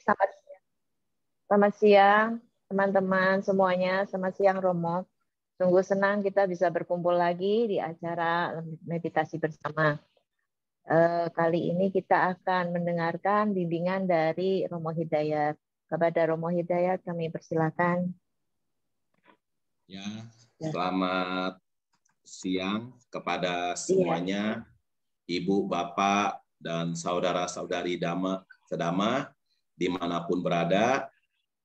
Selamat, selamat siang teman-teman semuanya. Selamat siang Romo. Sungguh senang kita bisa berkumpul lagi di acara meditasi bersama. Kali ini kita akan mendengarkan bimbingan dari Romo Hidayat. Kepada Romo Hidayat kami persilakan. Ya, selamat siang kepada semuanya, Ibu, Bapak, dan saudara-saudari sedama dimanapun berada.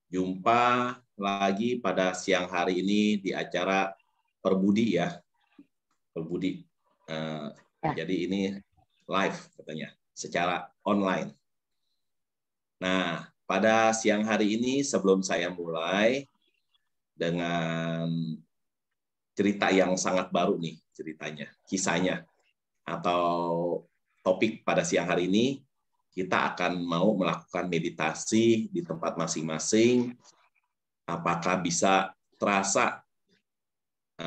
Jumpa lagi pada siang hari ini di acara Perbudi ya, Perbudi. Jadi ini live katanya, secara online. Nah, pada siang hari ini sebelum saya mulai dengan cerita yang sangat baru nih ceritanya, kisahnya, atau topik pada siang hari ini, kita akan mau melakukan meditasi di tempat masing-masing. Apakah bisa terasa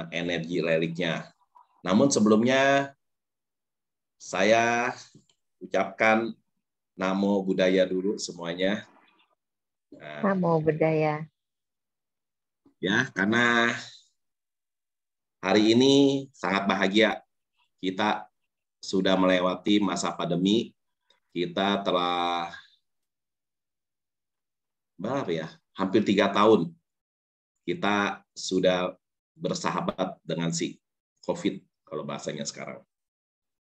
energi reliknya? Namun sebelumnya, saya ucapkan Namo Buddhaya dulu semuanya. Namo Buddhaya. Ya, karena hari ini sangat bahagia. Kita sudah melewati masa pandemi. Kita telah berapa ya? Hampir 3 tahun kita sudah bersahabat dengan si COVID kalau bahasanya sekarang.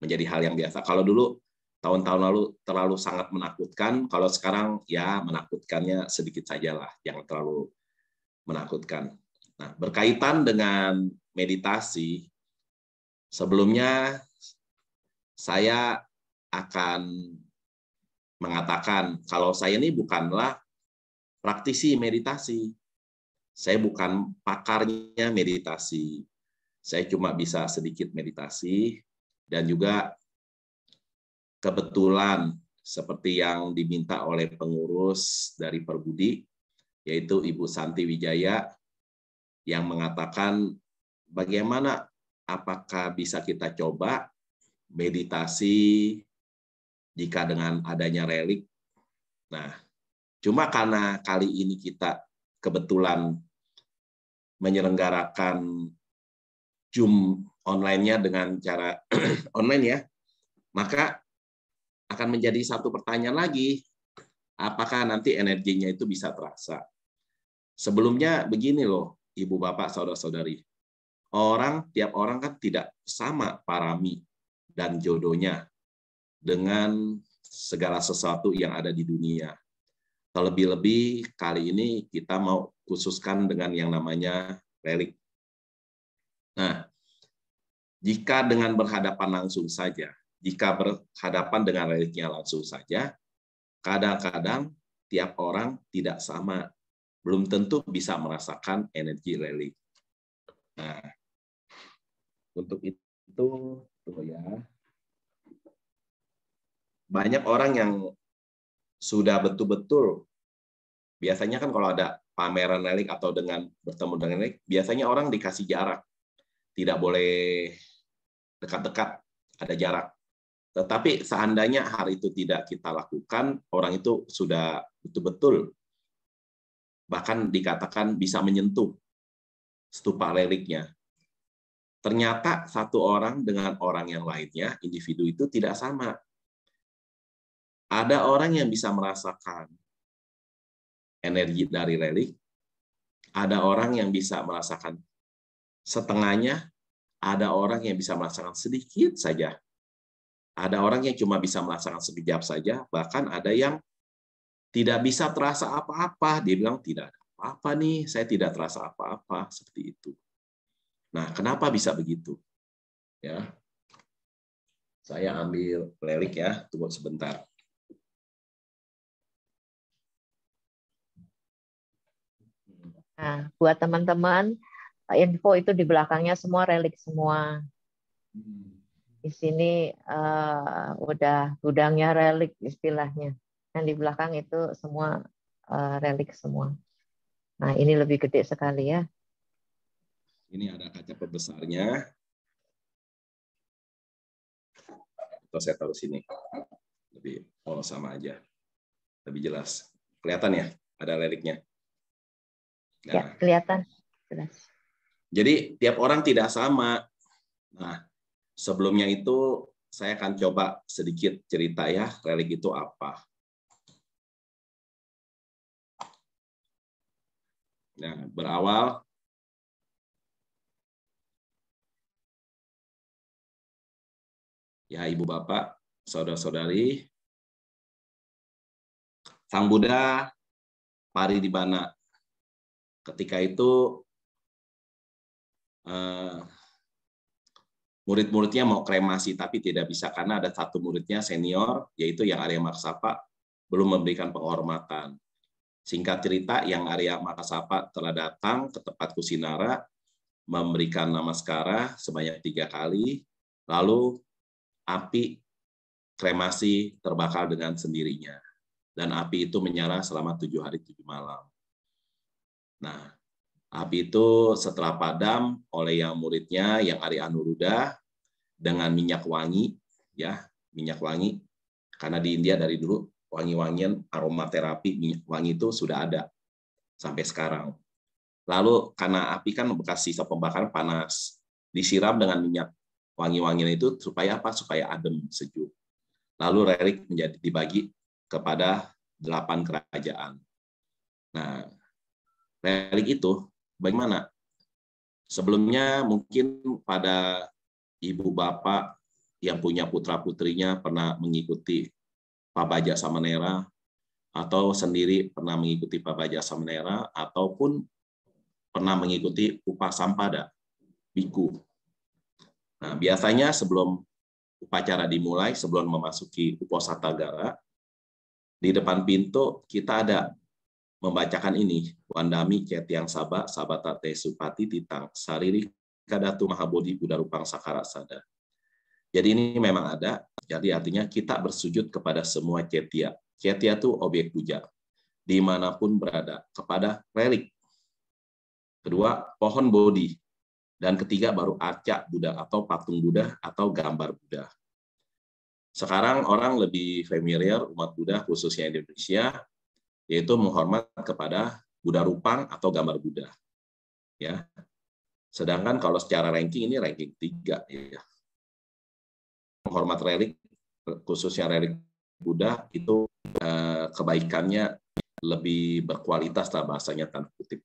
Menjadi hal yang biasa. Kalau dulu tahun-tahun lalu terlalu sangat menakutkan, kalau sekarang ya menakutkannya sedikit sajalah, jangan terlalu menakutkan. Nah, berkaitan dengan meditasi, sebelumnya saya akan mengatakan kalau saya ini bukanlah praktisi meditasi. Saya bukan pakarnya meditasi. Saya cuma bisa sedikit meditasi dan juga kebetulan seperti yang diminta oleh pengurus dari Perbudi, yaitu Ibu Santi Wijaya, yang mengatakan bagaimana apakah bisa kita coba meditasi jika dengan adanya relik. Nah, cuma karena kali ini kita kebetulan menyelenggarakan Zoom online-nya dengan cara online ya, maka akan menjadi satu pertanyaan lagi, apakah nanti energinya itu bisa terasa. Sebelumnya begini loh, Ibu, Bapak, Saudara-saudari, tiap orang kan tidak sama parami dan jodohnya dengan segala sesuatu yang ada di dunia. Terlebih-lebih kali ini kita mau khususkan dengan yang namanya relik. Nah, jika dengan berhadapan langsung saja, jika berhadapan dengan reliknya langsung saja, kadang-kadang tiap orang tidak sama, belum tentu bisa merasakan energi relik. Nah, untuk itu, tunggu ya. Banyak orang yang sudah betul-betul, biasanya kan kalau ada pameran relik atau dengan bertemu dengan relik, biasanya orang dikasih jarak. Tidak boleh dekat-dekat, ada jarak. Tetapi seandainya hari itu tidak kita lakukan, orang itu sudah betul-betul, bahkan dikatakan bisa menyentuh stupa reliknya. Ternyata satu orang dengan orang yang lainnya, individu itu tidak sama. Ada orang yang bisa merasakan energi dari relik, ada orang yang bisa merasakan setengahnya, ada orang yang bisa merasakan sedikit saja. Ada orang yang cuma bisa merasakan sekejap saja, bahkan ada yang tidak bisa terasa apa-apa. Dia bilang, tidak ada apa-apa nih, saya tidak terasa apa-apa, seperti itu. Nah, kenapa bisa begitu? Ya, saya ambil relik ya, tunggu sebentar. Nah, buat teman-teman, info itu di belakangnya semua relik semua. Di sini udah gudangnya relik istilahnya. Yang di belakang itu semua relik semua. Nah, ini lebih gede sekali ya. Ini ada kaca pembesarnya. Atau saya taruh sini. Lebih sama aja. Lebih jelas. kelihatan ya, ada reliknya. Nah, Ya, kelihatan. Jelas. jadi tiap orang tidak sama. Nah, sebelumnya itu saya akan coba sedikit cerita ya, relik itu apa. Nah, berawal ya Ibu Bapak, Saudara-saudari, Sang Buddha Parinibbana. Ketika itu murid-muridnya mau kremasi tapi tidak bisa karena ada satu muridnya senior, yaitu yang Arya Makasapa, belum memberikan penghormatan. Singkat cerita, yang Arya Makasapa telah datang ke tempat Kusinara, memberikan namaskara sebanyak 3 kali, lalu api kremasi terbakar dengan sendirinya. Dan api itu menyala selama 7 hari 7 malam. Nah, api itu setelah padam oleh yang muridnya, yang Arya Anuruddha, dengan minyak wangi, ya minyak wangi, karena di India dari dulu wangi-wangian aromaterapi minyak wangi itu sudah ada sampai sekarang. Lalu karena api kan bekas sisa pembakaran panas, disiram dengan minyak wangi-wangian itu supaya apa? Supaya adem, sejuk. Lalu relik menjadi dibagi kepada 8 kerajaan. Nah, relik itu bagaimana? Sebelumnya mungkin pada ibu bapak yang punya putra-putrinya pernah mengikuti Pabaja Samanera, atau sendiri pernah mengikuti Pabaja Samanera, ataupun pernah mengikuti Upasampada, biku. Nah, biasanya sebelum upacara dimulai, sebelum memasuki Uposatagara, di depan pintu kita ada membacakan ini, Wandami Cetyang Saba Sabata Te Supati Titang Sariri Kadatu Mahabodhi Buddha Rupang Sakara Sada. Jadi ini memang ada, jadi artinya kita bersujud kepada semua cetya. Cetya itu objek puja, dimanapun berada, kepada relik. Kedua, pohon bodhi. Dan ketiga baru arca Buddha atau patung Buddha atau gambar Buddha. Sekarang orang lebih familiar, umat Buddha khususnya Indonesia, yaitu menghormat kepada Buddha Rupang atau gambar Buddha. Ya. Sedangkan kalau secara ranking ini ranking 3 ya. Menghormat relik, khususnya relik Buddha, itu kebaikannya lebih berkualitas lah bahasanya tanda kutip.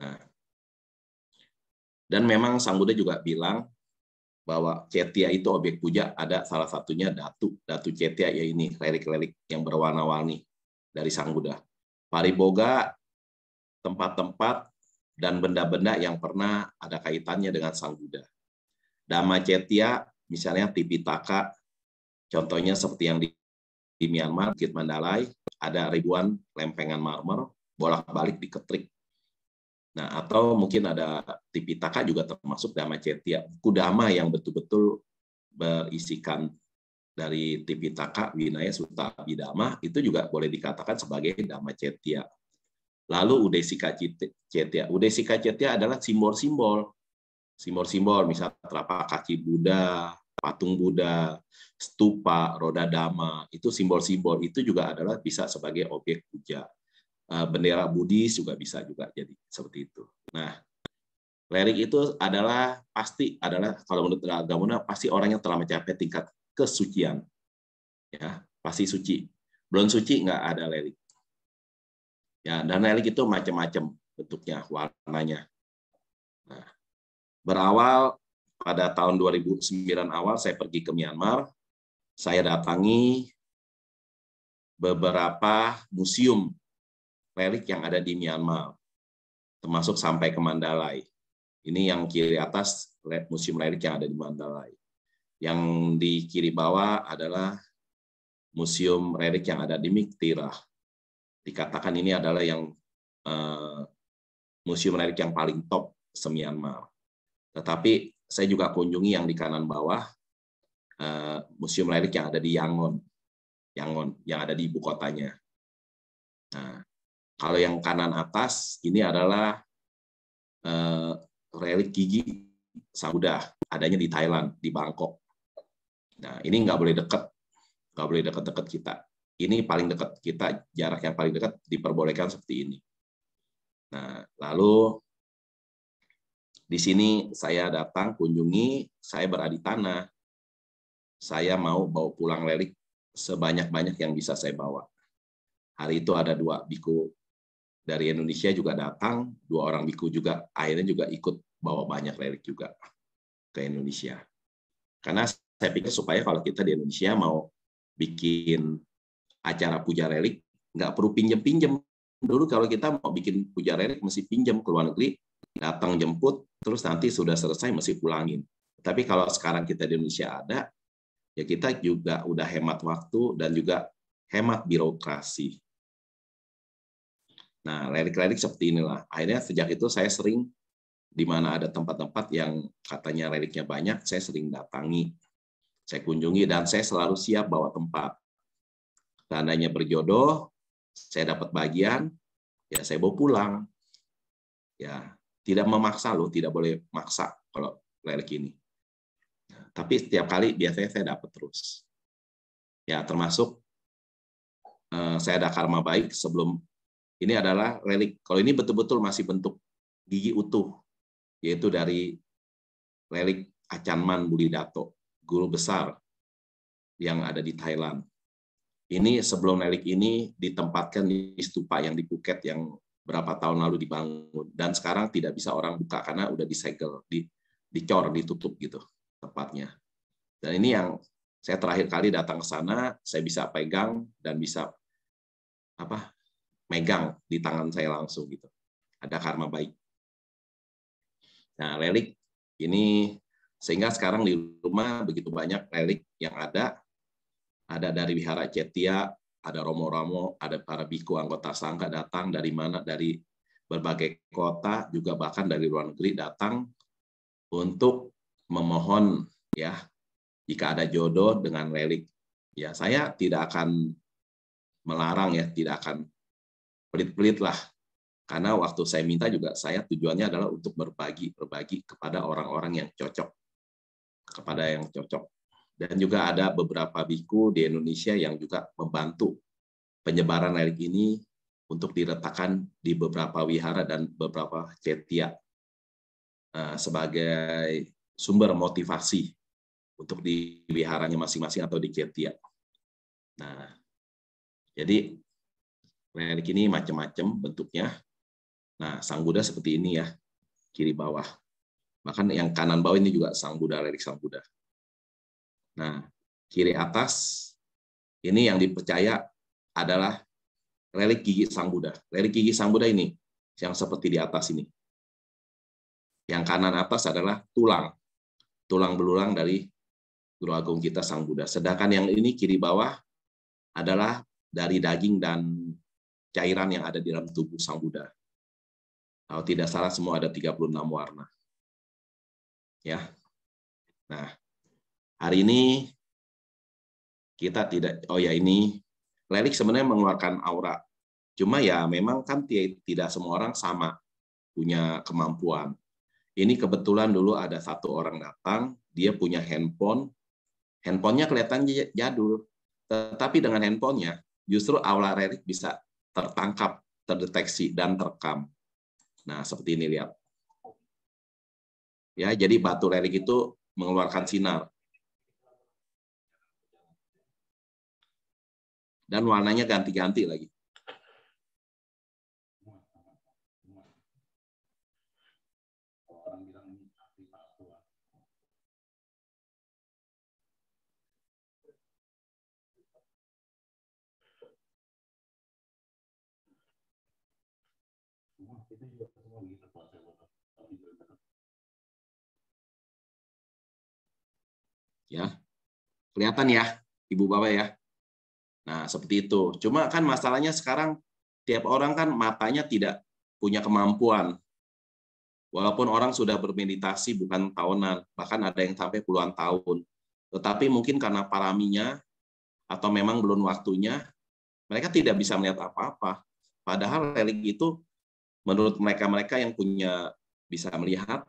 Nah, dan memang Sang Buddha juga bilang bahwa cetya itu objek puja, ada salah satunya datu cetya, ya ini relik-relik yang berwarna-warni dari Sang Buddha. Pariboga, tempat-tempat dan benda-benda yang pernah ada kaitannya dengan Sang Buddha. Dhamma cetya, misalnya Tipitaka, contohnya seperti yang di Myanmar, Bukit Mandalay, ada ribuan lempengan marmer, bolak-balik diketrik. Nah, atau mungkin ada Tipitaka juga termasuk Dhamma cetya. Buku Dhamma yang betul-betul berisikan dari Tipitaka, Vinaya, Sutta, Abhidhamma, itu juga boleh dikatakan sebagai Dhamma cetya. Lalu Udesika cetya. Udesika cetya adalah simbol-simbol. Simbol-simbol, misalnya telapak kaki Buddha, patung Buddha, stupa, roda Dhamma, itu simbol-simbol. Itu juga adalah bisa sebagai objek puja. Bendera Buddhis juga bisa juga jadi seperti itu. Nah, relik itu adalah pasti adalah, kalau menurut agama pasti orang yang telah mencapai tingkat kesucian. Ya, pasti suci. Belum suci nggak ada relik. Ya, dan relik itu macam-macam bentuknya, warnanya. Nah, berawal pada tahun 2009 awal saya pergi ke Myanmar, saya datangi beberapa museum relik yang ada di Myanmar, termasuk sampai ke Mandalay. Ini yang kiri atas, museum relik yang ada di Mandalay. Yang di kiri bawah adalah museum relik yang ada di Myktirah. Dikatakan ini adalah yang museum relik yang paling top se-Myanmar. Tetapi saya juga kunjungi yang di kanan bawah, museum relik yang ada di Yangon, yang ada di ibu kotanya. Nah, kalau yang kanan atas ini adalah relik gigi Sang Buddha, adanya di Thailand, di Bangkok. Nah, ini nggak boleh dekat kita. ini paling dekat kita, jarak yang paling dekat diperbolehkan seperti ini. Nah, lalu di sini saya datang kunjungi, saya beradi tanah. Saya mau bawa pulang relik sebanyak-banyak yang bisa saya bawa. Hari itu ada 2 biku dari Indonesia juga datang, 2 orang biku juga akhirnya juga ikut bawa banyak relik juga ke Indonesia. Karena saya pikir supaya kalau kita di Indonesia mau bikin acara puja relik, nggak perlu pinjem-pinjem. Dulu kalau kita mau bikin puja relik mesti pinjem ke luar negeri, datang jemput, terus nanti sudah selesai mesti pulangin. Tapi kalau sekarang kita di Indonesia ada, ya kita juga udah hemat waktu dan juga hemat birokrasi. Nah, relik-relik seperti inilah. Akhirnya sejak itu saya sering di mana ada tempat-tempat yang katanya reliknya banyak, saya sering datangi, saya kunjungi, dan saya selalu siap bawa tempat. Seandainya berjodoh, saya dapat bagian, ya saya bawa pulang. Ya, tidak memaksa loh, tidak boleh maksa kalau relik ini. Tapi setiap kali biasanya saya dapat terus. Ya, termasuk saya ada karma baik sebelum ini adalah relik. Kalau ini betul-betul masih bentuk gigi utuh, yaitu dari relik Achanman Buddhidato, guru besar yang ada di Thailand. Ini sebelum relik ini ditempatkan di stupa yang di Phuket yang berapa tahun lalu dibangun, dan sekarang tidak bisa orang buka karena udah disegel, dicor, ditutup gitu tempatnya. Dan ini yang saya terakhir kali datang ke sana, saya bisa pegang dan bisa megang di tangan saya langsung gitu. Ada karma baik. Nah, relik ini sehingga sekarang di rumah begitu banyak relik yang ada dari Wihara Cetya, ada romo-romo, ada para biku anggota sangga datang dari mana, dari berbagai kota, juga bahkan dari luar negeri datang untuk memohon ya, jika ada jodoh dengan relik. Ya, saya tidak akan melarang ya, tidak akan pelit-pelit lah. Karena waktu saya minta juga saya tujuannya adalah untuk berbagi kepada orang-orang yang cocok. Dan juga ada beberapa biku di Indonesia yang juga membantu penyebaran relik ini untuk diletakkan di beberapa wihara dan beberapa cetya sebagai sumber motivasi untuk di wiharanya masing-masing atau di cetya. Nah, jadi relik ini macam-macam bentuknya. Nah, Sang Buddha seperti ini ya, kiri bawah. Bahkan yang kanan bawah ini juga Sang Buddha, relik Sang Buddha. Nah, kiri atas ini yang dipercaya adalah relik gigi Sang Buddha. Relik gigi Sang Buddha ini yang seperti di atas ini. Yang kanan atas adalah tulang belulang dari Guru Agung kita Sang Buddha. Sedangkan yang ini kiri bawah adalah dari daging dan cairan yang ada di dalam tubuh Sang Buddha. Kalau tidak salah semua ada 36 warna. Ya. Nah, hari ini kita tidak, ini relik sebenarnya mengeluarkan aura. Cuma ya memang kan tidak semua orang sama punya kemampuan. Ini kebetulan dulu ada satu orang datang, dia punya handphone. Handphonenya kelihatan jadul, tetapi dengan handphonenya justru aura relik bisa tertangkap, terdeteksi, dan terekam. Nah, seperti ini lihat. Ya, jadi batu relik itu mengeluarkan sinar. Dan warnanya ganti-ganti lagi. Ya, kelihatan ya, Ibu Bapak ya. Nah, seperti itu. Cuma kan masalahnya sekarang tiap orang kan matanya tidak punya kemampuan. Walaupun orang sudah bermeditasi bukan tahunan, bahkan ada yang sampai puluhan tahun. Tetapi mungkin karena paraminya atau memang belum waktunya, mereka tidak bisa melihat apa-apa. Padahal relik itu menurut mereka yang punya bisa melihat,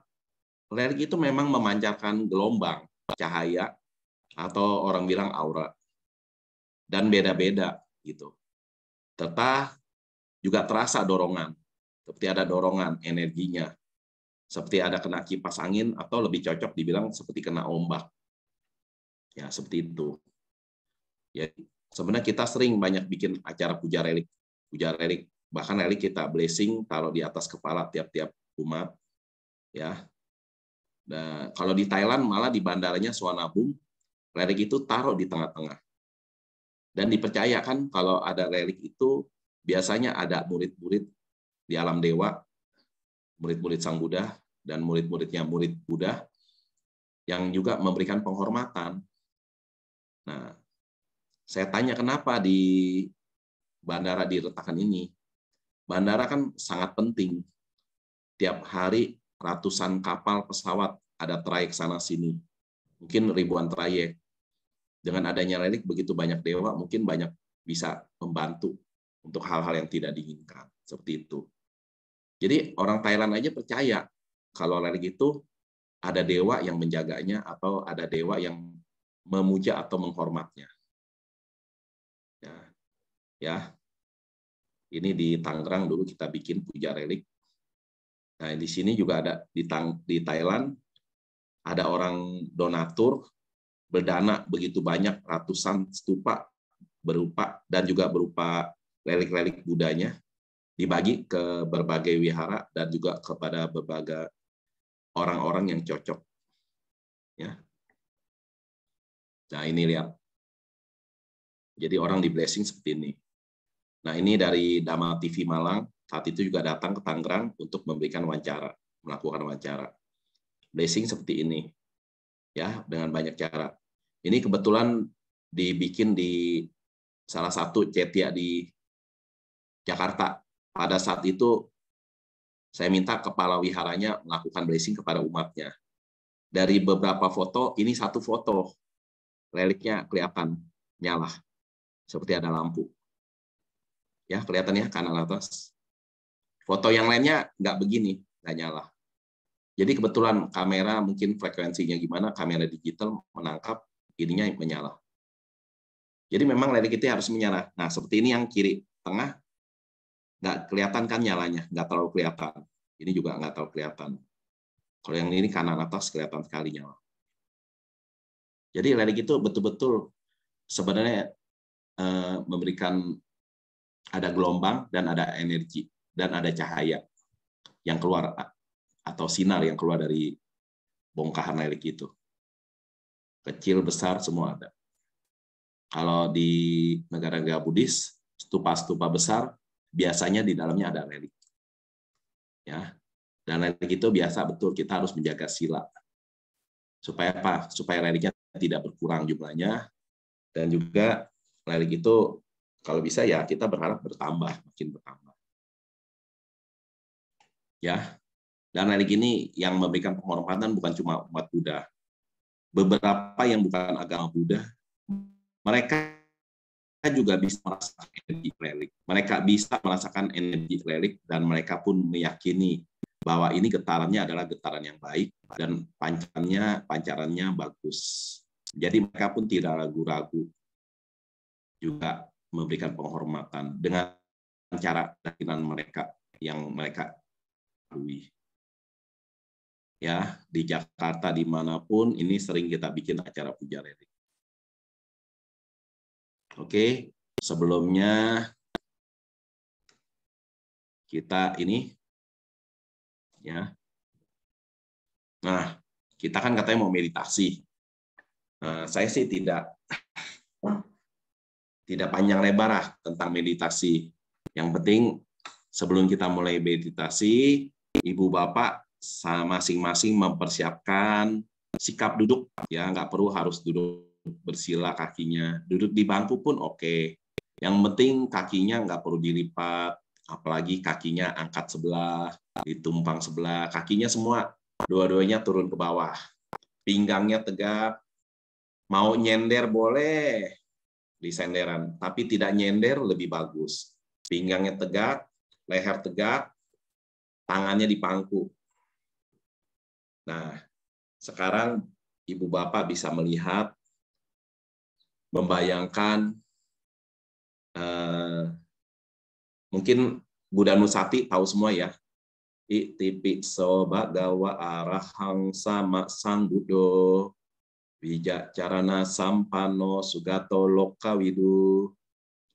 relik itu memang memancarkan gelombang cahaya atau orang bilang aura, dan beda-beda gitu. Serta juga terasa dorongan, seperti ada dorongan energinya, seperti ada kena kipas angin atau lebih cocok dibilang seperti kena ombak. Ya, seperti itu. Ya, sebenarnya kita sering banyak bikin acara puja relik, bahkan relik kita blessing taruh di atas kepala tiap-tiap umat. Ya, nah, kalau di Thailand malah di bandaranya Suvarnabhumi, relik itu taruh di tengah-tengah. Dan dipercayakan kalau ada relik itu biasanya ada murid-murid di alam dewa, murid-murid Sang Buddha, dan murid-muridnya murid Buddha yang juga memberikan penghormatan. Nah, saya tanya kenapa di bandara diletakkan ini. Bandara kan sangat penting. Tiap hari ratusan kapal pesawat ada trayek sana-sini. Mungkin ribuan trayek. Dengan adanya relik begitu banyak dewa, mungkin banyak bisa membantu untuk hal-hal yang tidak diinginkan. Seperti itu. Jadi orang Thailand aja percaya kalau relik itu ada dewa yang menjaganya atau ada dewa yang memuja atau menghormatnya. Ya, ini di Tangerang dulu kita bikin puja relik. Nah, di sini juga ada di Thailand ada orang donatur berdana begitu banyak ratusan stupa berupa dan juga berupa relik-relik Budanya dibagi ke berbagai wihara dan juga kepada berbagai orang-orang yang cocok. Ya. Nah, ini lihat. Jadi orang di blessing seperti ini. Nah, ini dari Dhamma TV Malang, saat itu juga datang ke Tangerang untuk memberikan wawancara, melakukan wawancara. Blessing seperti ini. Ya, dengan banyak cara. Ini kebetulan dibikin di salah satu cetia di Jakarta. Pada saat itu saya minta kepala wiharanya melakukan blessing kepada umatnya. Dari beberapa foto, ini satu foto. Reliknya kelihatan nyala. Seperti ada lampu. Ya, kelihatan ya kanan atas. Foto yang lainnya nggak begini, nggak nyala. Jadi kebetulan kamera mungkin frekuensinya gimana, kamera digital menangkap ininya menyala. Jadi memang relik itu harus menyala. Nah, seperti ini yang kiri tengah nggak kelihatan kan nyalanya, nggak terlalu kelihatan. Ini juga nggak terlalu kelihatan. Kalau yang ini kanan atas kelihatan sekali nyala. Jadi relik itu betul-betul sebenarnya memberikan ada gelombang dan ada energi dan ada cahaya yang keluar atau sinar yang keluar dari bongkahan relik itu. Kecil, besar, semua ada. Kalau di negara-negara Buddhis, stupa-stupa besar, biasanya di dalamnya ada relik. Ya. Dan relik itu biasa betul, kita harus menjaga sila. Supaya apa? Supaya reliknya tidak berkurang jumlahnya, dan juga relik itu, kalau bisa ya kita berharap bertambah, makin bertambah. Ya. Dan relik ini yang memberikan penghormatan bukan cuma umat Buddha. Beberapa yang bukan agama Buddha, mereka juga bisa merasakan energi relik. Mereka bisa merasakan energi relik dan mereka pun meyakini bahwa ini getarannya adalah getaran yang baik dan pancarannya bagus. Jadi mereka pun tidak ragu-ragu juga memberikan penghormatan dengan cara keyakinan mereka yang mereka lalui. Ya, di Jakarta dimanapun ini sering kita bikin acara puja relik. Oke, sebelumnya kita ini ya. Nah, kita kan katanya mau meditasi. Nah, saya sih tidak panjang lebar tentang meditasi. Yang penting sebelum kita mulai meditasi, Ibu Bapak masing-masing mempersiapkan sikap duduk, ya nggak perlu harus duduk bersila kakinya, duduk di bangku pun oke. Yang penting kakinya nggak perlu dilipat, apalagi kakinya angkat sebelah, ditumpang sebelah, kakinya semua dua-duanya turun ke bawah, pinggangnya tegak, mau nyender boleh di senderan, tapi tidak nyender lebih bagus. Pinggangnya tegak, leher tegak, tangannya di pangku. Nah, sekarang Ibu Bapak bisa melihat, membayangkan Mungkin Buddha Nusati tahu semua ya. Iti piso bhagawa arahang sama sang buddho wijacarana sampano sugato lokawidu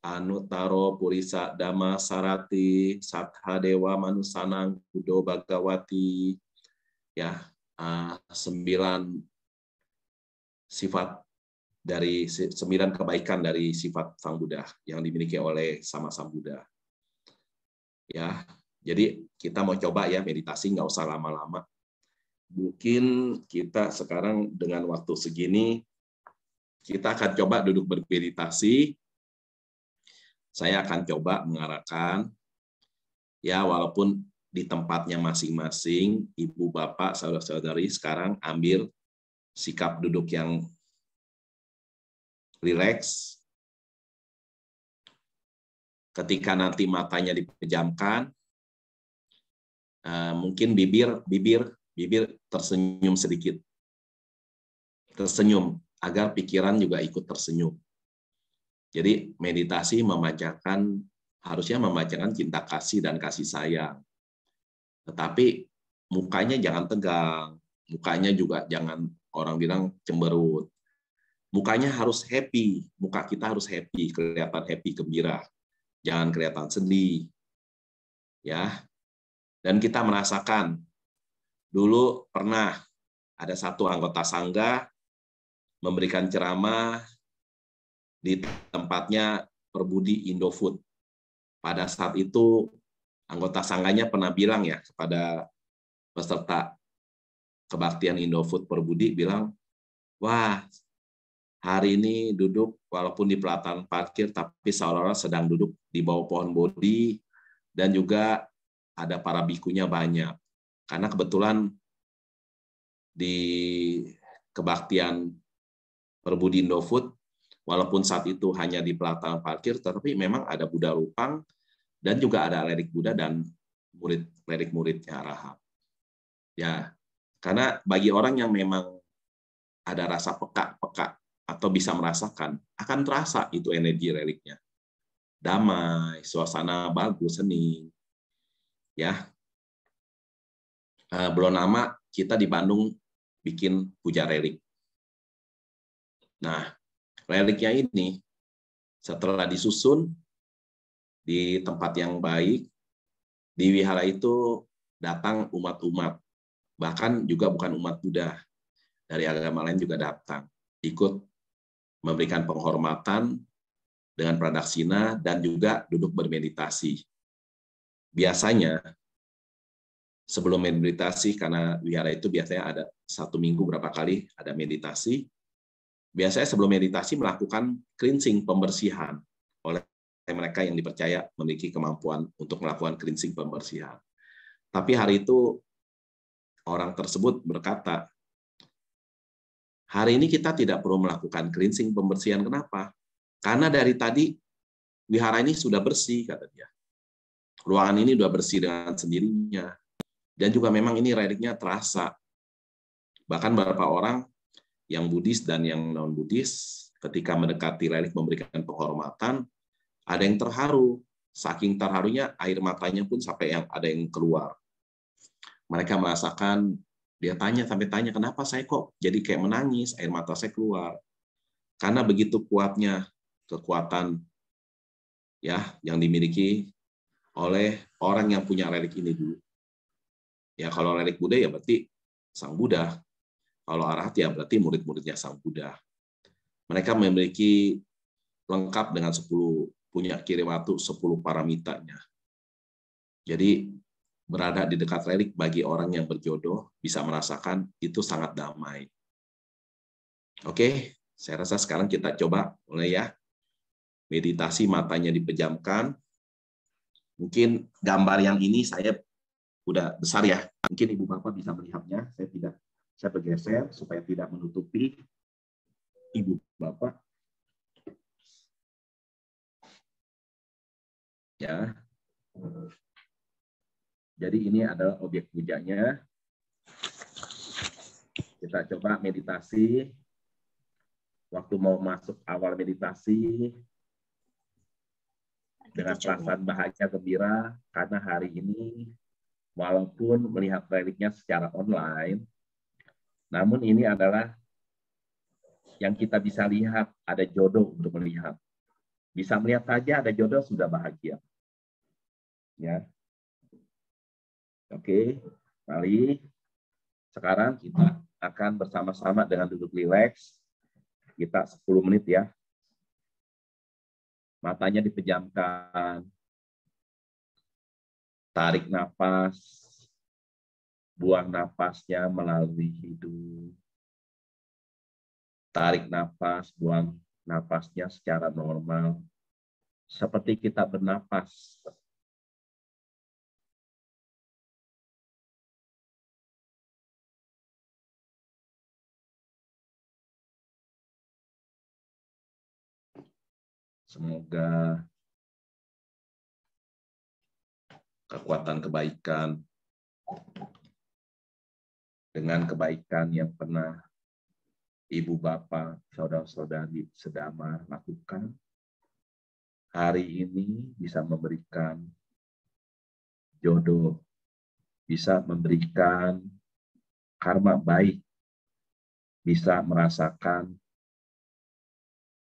anutaro purisa dhamma sarati satha dewa manusanang buddho bhagawati. Ya, 9 sifat dari 9 kebaikan dari sifat Sang Buddha yang dimiliki oleh sama Sang Buddha. Ya, jadi kita mau coba ya meditasi, nggak usah lama-lama. Mungkin kita sekarang dengan waktu segini, kita akan coba duduk bermeditasi. Saya akan coba mengarahkan, ya walaupun di tempatnya masing-masing, ibu, bapak, saudara-saudari sekarang ambil sikap duduk yang rileks. Ketika nanti matanya dipejamkan, mungkin bibir tersenyum sedikit. Tersenyum, agar pikiran juga ikut tersenyum. Jadi meditasi harusnya memancarkan cinta kasih dan kasih sayang. Tetapi mukanya jangan tegang, mukanya juga jangan orang bilang cemberut. Mukanya harus happy, muka kita harus happy, kelihatan happy, gembira. Jangan kelihatan sedih. Ya. Dan kita merasakan, dulu pernah ada satu anggota sangga memberikan ceramah di tempatnya Perbudi Indofood. Pada saat itu, anggota sangganya pernah bilang ya kepada peserta kebaktian Indofood Perbudi, bilang, wah, hari ini duduk walaupun di pelataran parkir, tapi seolah-olah sedang duduk di bawah pohon Bodhi, dan juga ada para bikunya banyak. Karena kebetulan di kebaktian Perbudi Indofood, walaupun saat itu hanya di pelataran parkir, tetapi memang ada Buddha Rupang, dan juga ada Lerik Buddha dan murid-muridnya Arahant. Ya, karena bagi orang yang memang ada rasa peka atau bisa merasakan, akan terasa itu energi reliknya. Damai, suasana bagus, hening. Ya, belum lama kita di Bandung bikin puja relik. Nah, reliknya ini setelah disusun di tempat yang baik, di wihara itu datang umat-umat, bahkan juga bukan umat Buddha, dari agama lain juga datang, ikut memberikan penghormatan dengan pradaksina dan juga duduk bermeditasi. Biasanya sebelum meditasi, karena wihara itu biasanya ada 1 minggu berapa kali ada meditasi, biasanya sebelum meditasi melakukan cleansing, pembersihan oleh mereka yang dipercaya memiliki kemampuan untuk melakukan cleansing, pembersihan. Tapi hari itu orang tersebut berkata, hari ini kita tidak perlu melakukan cleansing, pembersihan. Kenapa? Karena dari tadi wihara ini sudah bersih, kata dia. Ruangan ini sudah bersih dengan sendirinya. Dan juga memang ini reliknya terasa. Bahkan beberapa orang yang Buddhis dan yang non-Buddhis, ketika mendekati relik memberikan penghormatan, ada yang terharu. Saking terharunya, air matanya pun sampai yang ada yang keluar. Mereka merasakan, dia sampai tanya, kenapa saya kok jadi kayak menangis, air mata saya keluar. Karena begitu kuatnya kekuatan ya yang dimiliki oleh orang yang punya relik ini dulu. Ya kalau relik Buddha ya berarti Sang Buddha. Kalau Arahat ya berarti murid-muridnya Sang Buddha. Mereka memiliki lengkap dengan 10 punya Kiriwatu 10 paramitanya. Jadi berada di dekat relik bagi orang yang berjodoh bisa merasakan itu sangat damai. Oke, saya rasa sekarang kita coba mulai ya. Meditasi matanya dipejamkan. Mungkin gambar yang ini saya udah besar ya. Mungkin Ibu Bapak bisa melihatnya. Saya bergeser supaya tidak menutupi Ibu Bapak. Ya. Jadi ini adalah objek pujanya. Kita coba meditasi. Waktu mau masuk awal meditasi, dengan perasaan bahagia gembira karena hari ini walaupun melihat reliknya secara online, namun ini adalah yang kita bisa lihat, ada jodoh untuk melihat. Bisa melihat saja ada jodoh sudah bahagia. Ya. Oke, mari sekarang kita akan bersama-sama dengan duduk rileks. Kita 10 menit ya. Matanya dipejamkan. Tarik nafas. Buang nafasnya melalui hidung. Tarik nafas, buang nafasnya secara normal. Seperti kita bernapas. Semoga kekuatan kebaikan dengan kebaikan yang pernah ibu bapak, saudara-saudari sedama lakukan, hari ini bisa memberikan jodoh, bisa memberikan karma baik, bisa merasakan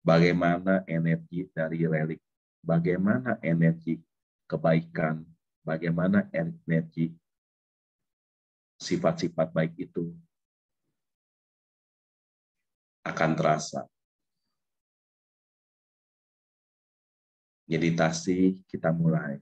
bagaimana energi dari relik, bagaimana energi kebaikan, bagaimana energi sifat-sifat baik itu akan terasa. Meditasi kita mulai.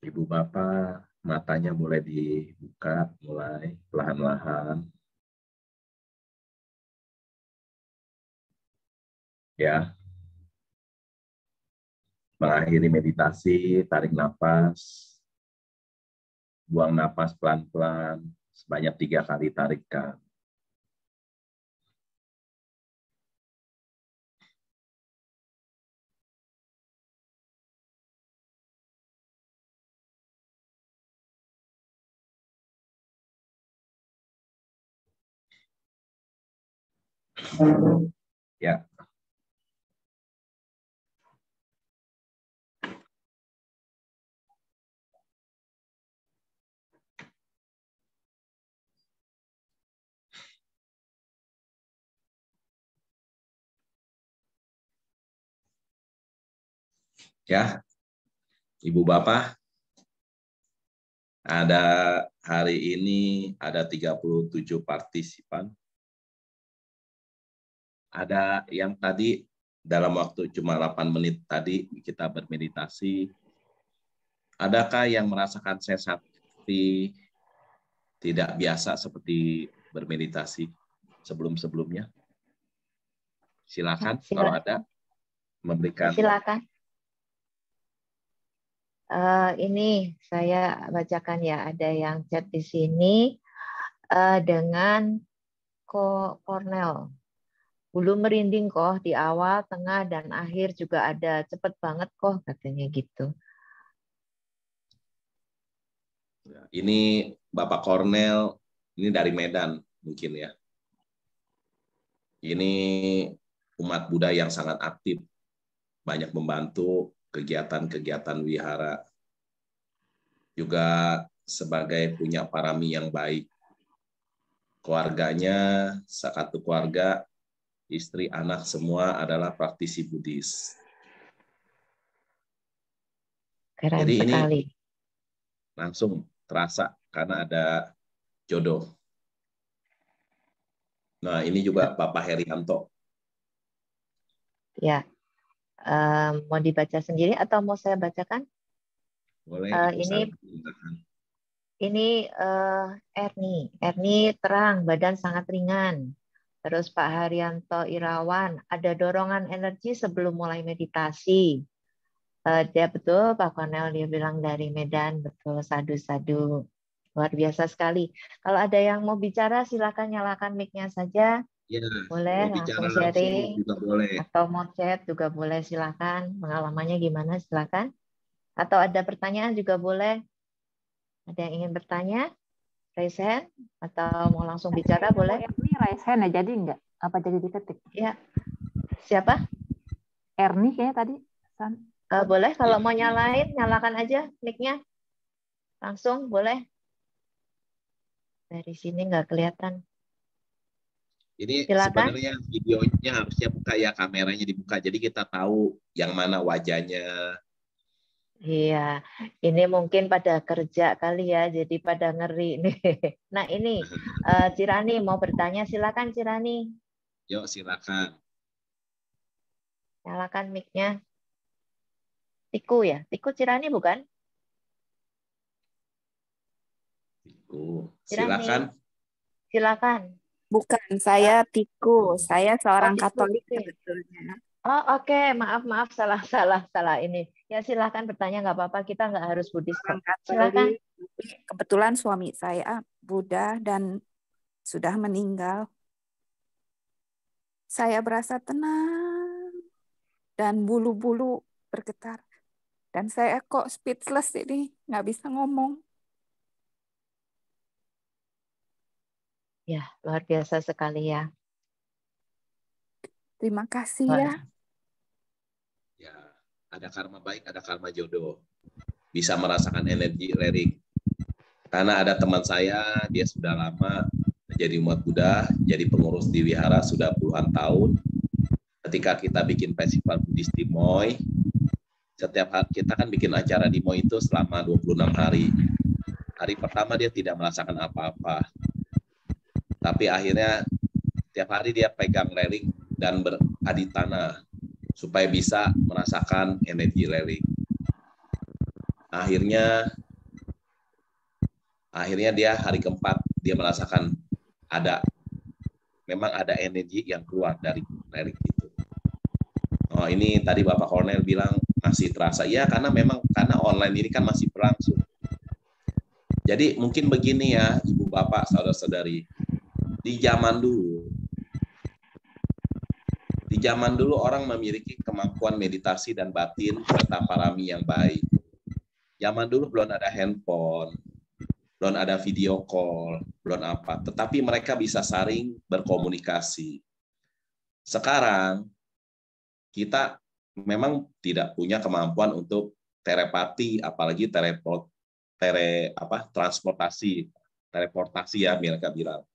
Ibu Bapak, matanya boleh dibuka, mulai perlahan-lahan. Ya, mengakhiri meditasi, tarik nafas, buang nafas pelan-pelan, sebanyak 3 kali tarikan. Ya. Ya, Ibu Bapak, ada hari ini ada 37 partisipan. Ada yang tadi dalam waktu cuma 8 menit tadi kita bermeditasi. Adakah yang merasakan sensasi tidak biasa seperti bermeditasi sebelum-sebelumnya? Silakan kalau ada memberikan. Silakan. Ini saya bacakan ya, ada yang chat di sini dengan Cornel. Bulu merinding kok di awal, tengah, dan akhir juga ada. Cepet banget kok katanya gitu. Ini Bapak Cornel, ini dari Medan mungkin ya. Ini umat Buddha yang sangat aktif, banyak membantu kegiatan-kegiatan wihara. Juga sebagai punya parami yang baik. Keluarganya, satu keluarga, istri, anak semua adalah praktisi Buddhis. Keren Jadi sekali. ini langsung terasa karena ada jodoh. Nah, ini juga Bapak Herianto. Ya, mau dibaca sendiri atau mau saya bacakan? Boleh, ini Erni terang, badan sangat ringan. Terus Pak Haryanto Irawan, ada dorongan energi sebelum mulai meditasi. Dia betul, Pak Cornel, dia bilang dari Medan, betul, sadu-sadu. Luar biasa sekali. Kalau ada yang mau bicara, silakan nyalakan mic-nya saja. Ya, boleh mau langsung bicara sharing juga boleh. atau mau chat juga boleh, silakan. Pengalamannya gimana, silakan. Atau ada pertanyaan juga boleh. Ada yang ingin bertanya? Raise hand atau mau langsung bicara boleh. Erni raise hand ya, jadi enggak? Apa jadi diketik? Ya. Siapa? Erni kayaknya tadi. Boleh kalau mau nyalain, nyalakan aja mic-nya. Langsung boleh. Dari sini nggak kelihatan. Ini silakan. Sebenarnya videonya harusnya buka ya, kameranya dibuka. Jadi kita tahu yang mana wajahnya. Iya, ini mungkin pada kerja kali ya, jadi pada ngeri nih. Nah ini, Cirani mau bertanya, silakan Cirani. Yuk, silakan. Nyalakan mic-nya. Tiku ya? Tiku Cirani bukan? Tiku, silakan. Silakan. Bukan, saya Tiku. Saya seorang Katolik sebetulnya. Oh oke, maaf salah ini. Ya silahkan bertanya, nggak apa-apa, kita nggak harus Buddhis kok. Silakan. Kebetulan suami saya Buddha dan sudah meninggal. Saya berasa tenang dan bulu-bulu bergetar. Dan saya kok speechless ini, nggak bisa ngomong. Ya, luar biasa sekali ya. Terima kasih ya. Ya, ada karma baik, ada karma jodoh. Bisa merasakan energi lirik. Karena ada teman saya, dia sudah lama menjadi umat Buddha, jadi pengurus di wihara sudah puluhan tahun. Ketika kita bikin festival Buddhis di Moi, setiap hari kita kan bikin acara di Moi itu selama 26 hari. Hari pertama dia tidak merasakan apa-apa. Tapi akhirnya tiap hari dia pegang lirik dan beraditana supaya bisa merasakan energi lirik. akhirnya dia hari keempat dia merasakan memang ada energi yang keluar dari relic itu. Oh, ini tadi Bapak Kolonel bilang masih terasa. Ya, karena online ini kan masih berlangsung. Jadi mungkin begini ya, Ibu Bapak, saudara-saudari. Di zaman dulu orang memiliki kemampuan meditasi dan batin serta parami yang baik. Zaman dulu belum ada handphone, belum ada video call, belum apa. Tetapi mereka bisa saling berkomunikasi. Sekarang kita memang tidak punya kemampuan untuk telepati, apalagi teleportasi ya mereka bilang.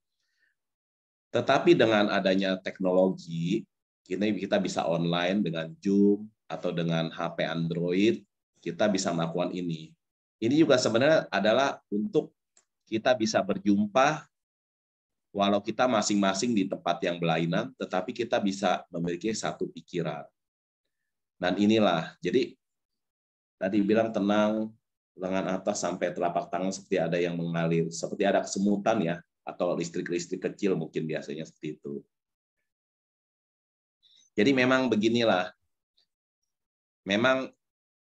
Tetapi dengan adanya teknologi, kita bisa online dengan Zoom atau dengan HP Android, kita bisa melakukan ini. Ini juga sebenarnya adalah untuk kita bisa berjumpa walau kita masing-masing di tempat yang berlainan, tetapi kita bisa memiliki satu pikiran. Dan inilah, jadi tadi bilang tenang, lengan atas sampai telapak tangan seperti ada yang mengalir, seperti ada kesemutan ya, atau listrik-listrik kecil mungkin biasanya seperti itu. Jadi memang beginilah, memang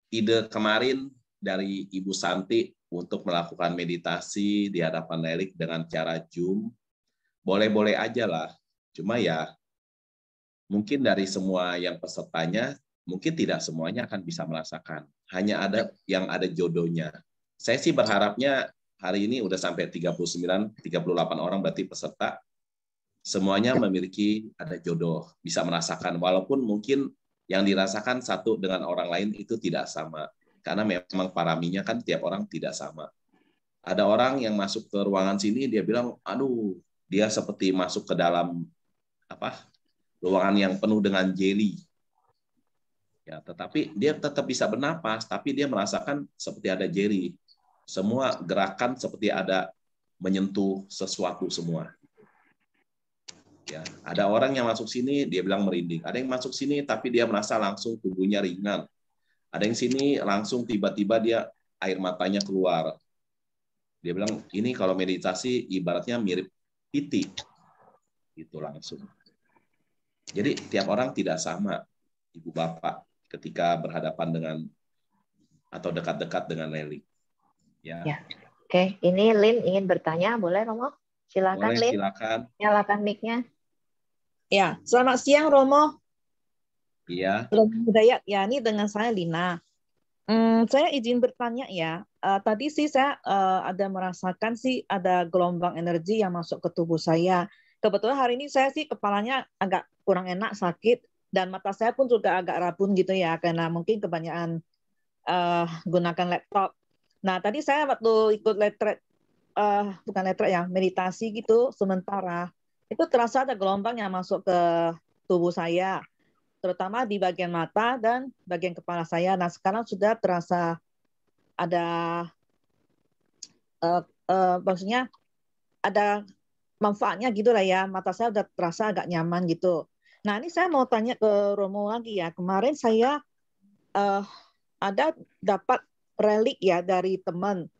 ide kemarin dari Ibu Santi untuk melakukan meditasi di hadapan Relic dengan cara Zoom, boleh-boleh aja lah. Cuma ya, mungkin dari semua yang pesertanya, mungkin tidak semuanya akan bisa merasakan. Hanya ada yang ada jodohnya. Saya sih berharapnya hari ini udah sampai 38 orang berarti peserta, semuanya memiliki ada jodoh, bisa merasakan. Walaupun mungkin yang dirasakan satu dengan orang lain itu tidak sama. Karena memang paraminya kan tiap orang tidak sama. Ada orang yang masuk ke ruangan sini, dia bilang, aduh, dia seperti masuk ke dalam ruangan yang penuh dengan jelly. Ya, tetapi dia tetap bisa bernapas, tapi dia merasakan seperti ada jelly. Semua gerakan seperti ada menyentuh sesuatu semua. Ya, ada orang yang masuk sini, dia bilang merinding. Ada yang masuk sini, tapi dia merasa langsung tubuhnya ringan. Ada yang sini langsung tiba-tiba dia air matanya keluar. Dia bilang, ini kalau meditasi ibaratnya mirip piti. Itu langsung. Jadi tiap orang tidak sama, Ibu Bapak, ketika berhadapan dengan atau dekat-dekat dengan Relic. Ya. Oke, ini Lin ingin bertanya, boleh Romo? Silakan Boleh, Lin. silakan. Nyalakan mic-nya. Ya, selamat siang Romo. Iya. Hidayat, ya ini dengan saya Lina. Saya izin bertanya ya. Tadi sih saya ada merasakan sih ada gelombang energi yang masuk ke tubuh saya. Kebetulan hari ini saya sih kepalanya agak kurang enak, sakit, dan mata saya pun juga agak rabun gitu ya, karena mungkin kebanyakan gunakan laptop. Nah, tadi saya waktu ikut meditasi gitu sementara, itu terasa ada gelombang yang masuk ke tubuh saya, terutama di bagian mata dan bagian kepala saya. Nah, sekarang sudah terasa ada, maksudnya ada manfaatnya gitu lah ya. Mata saya udah terasa agak nyaman gitu. Nah, ini saya mau tanya ke Romo lagi ya. Kemarin saya ada dapat relik ya dari teman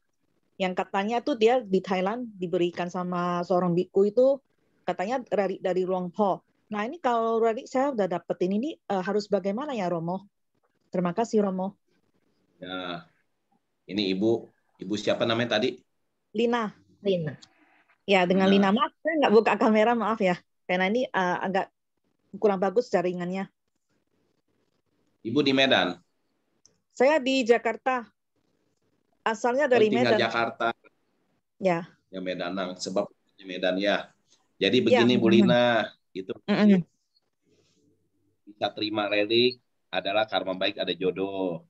yang katanya tuh dia di Thailand diberikan sama seorang biku itu, katanya relik dari Luang Por. Nah, ini kalau relik saya udah dapetin ini harus bagaimana ya Romo? Terima kasih Romo. Ya, ini Ibu siapa namanya tadi? Lina. Lina. Ya, dengan Lina. Maaf, saya nggak buka kamera, maaf ya. Karena ini agak kurang bagus jaringannya. Ibu di Medan? Saya di Jakarta. Asalnya dari tinggal Medan. Jakarta. Ya. Ya Medan, sebab Medan ya. Jadi begini Bu Lina, itu bisa terima relik adalah karma baik, ada jodoh.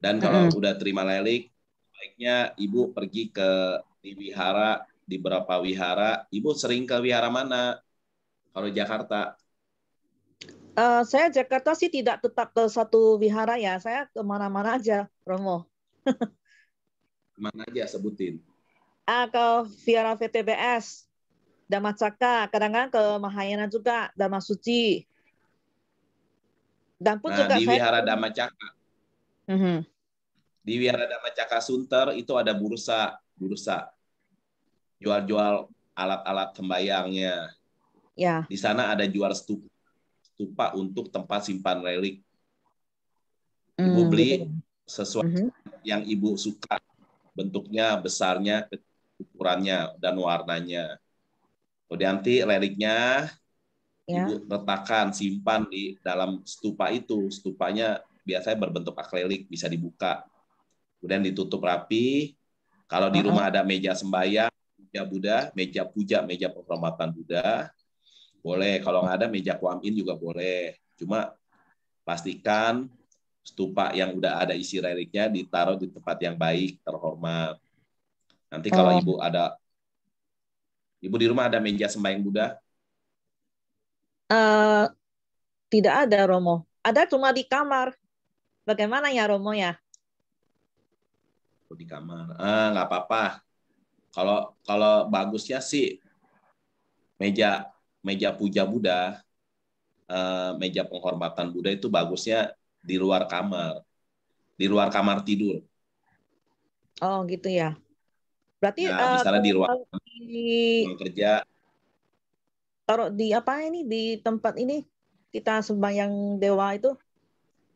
Dan kalau udah terima relik, baiknya Ibu pergi di wihara, di beberapa wihara. Ibu sering ke wihara mana? Kalau Jakarta? Saya Jakarta sih tidak tetap ke satu wihara ya. Saya kemana-mana aja, Romo. Kemana aja sebutin? Ke wihara VTBS, Dhammacakka, kadang-kadang ke Mahayana juga, Dhamma Suci. Dan pun juga di wihara Dhammacakka. Uh-huh. Di Di Wiharadhamma Cakasunter itu ada bursa jual-jual alat-alat sembayangnya. Ya. Di sana ada jual stupa untuk tempat simpan relik. Ibu beli Gitu. sesuai yang Ibu suka, bentuknya, besarnya, ukurannya, dan warnanya. Kemudian nanti reliknya Ibu letakkan, simpan di dalam stupa itu. Stupanya biasanya berbentuk akrilik, bisa dibuka. Kemudian ditutup rapi. Kalau di rumah ada meja sembahyang, meja Buddha, meja puja, meja penghormatan Buddha, boleh. Kalau nggak ada meja Kuan Yin juga boleh. Cuma pastikan stupa yang udah ada isi reliknya ditaruh di tempat yang baik, terhormat. Nanti kalau Ibu di rumah ada meja sembahyang Buddha? Tidak ada, Romo. Ada cuma di kamar. Bagaimana ya, Romo ya? Di kamar. Nggak apa-apa. Kalau bagusnya sih meja puja Buddha, meja penghormatan Buddha itu bagusnya di luar kamar tidur. Oh, gitu ya. Berarti Ya, misalnya di ruang kerja. Taruh di apa ini, di tempat ini kita sembahyang dewa itu,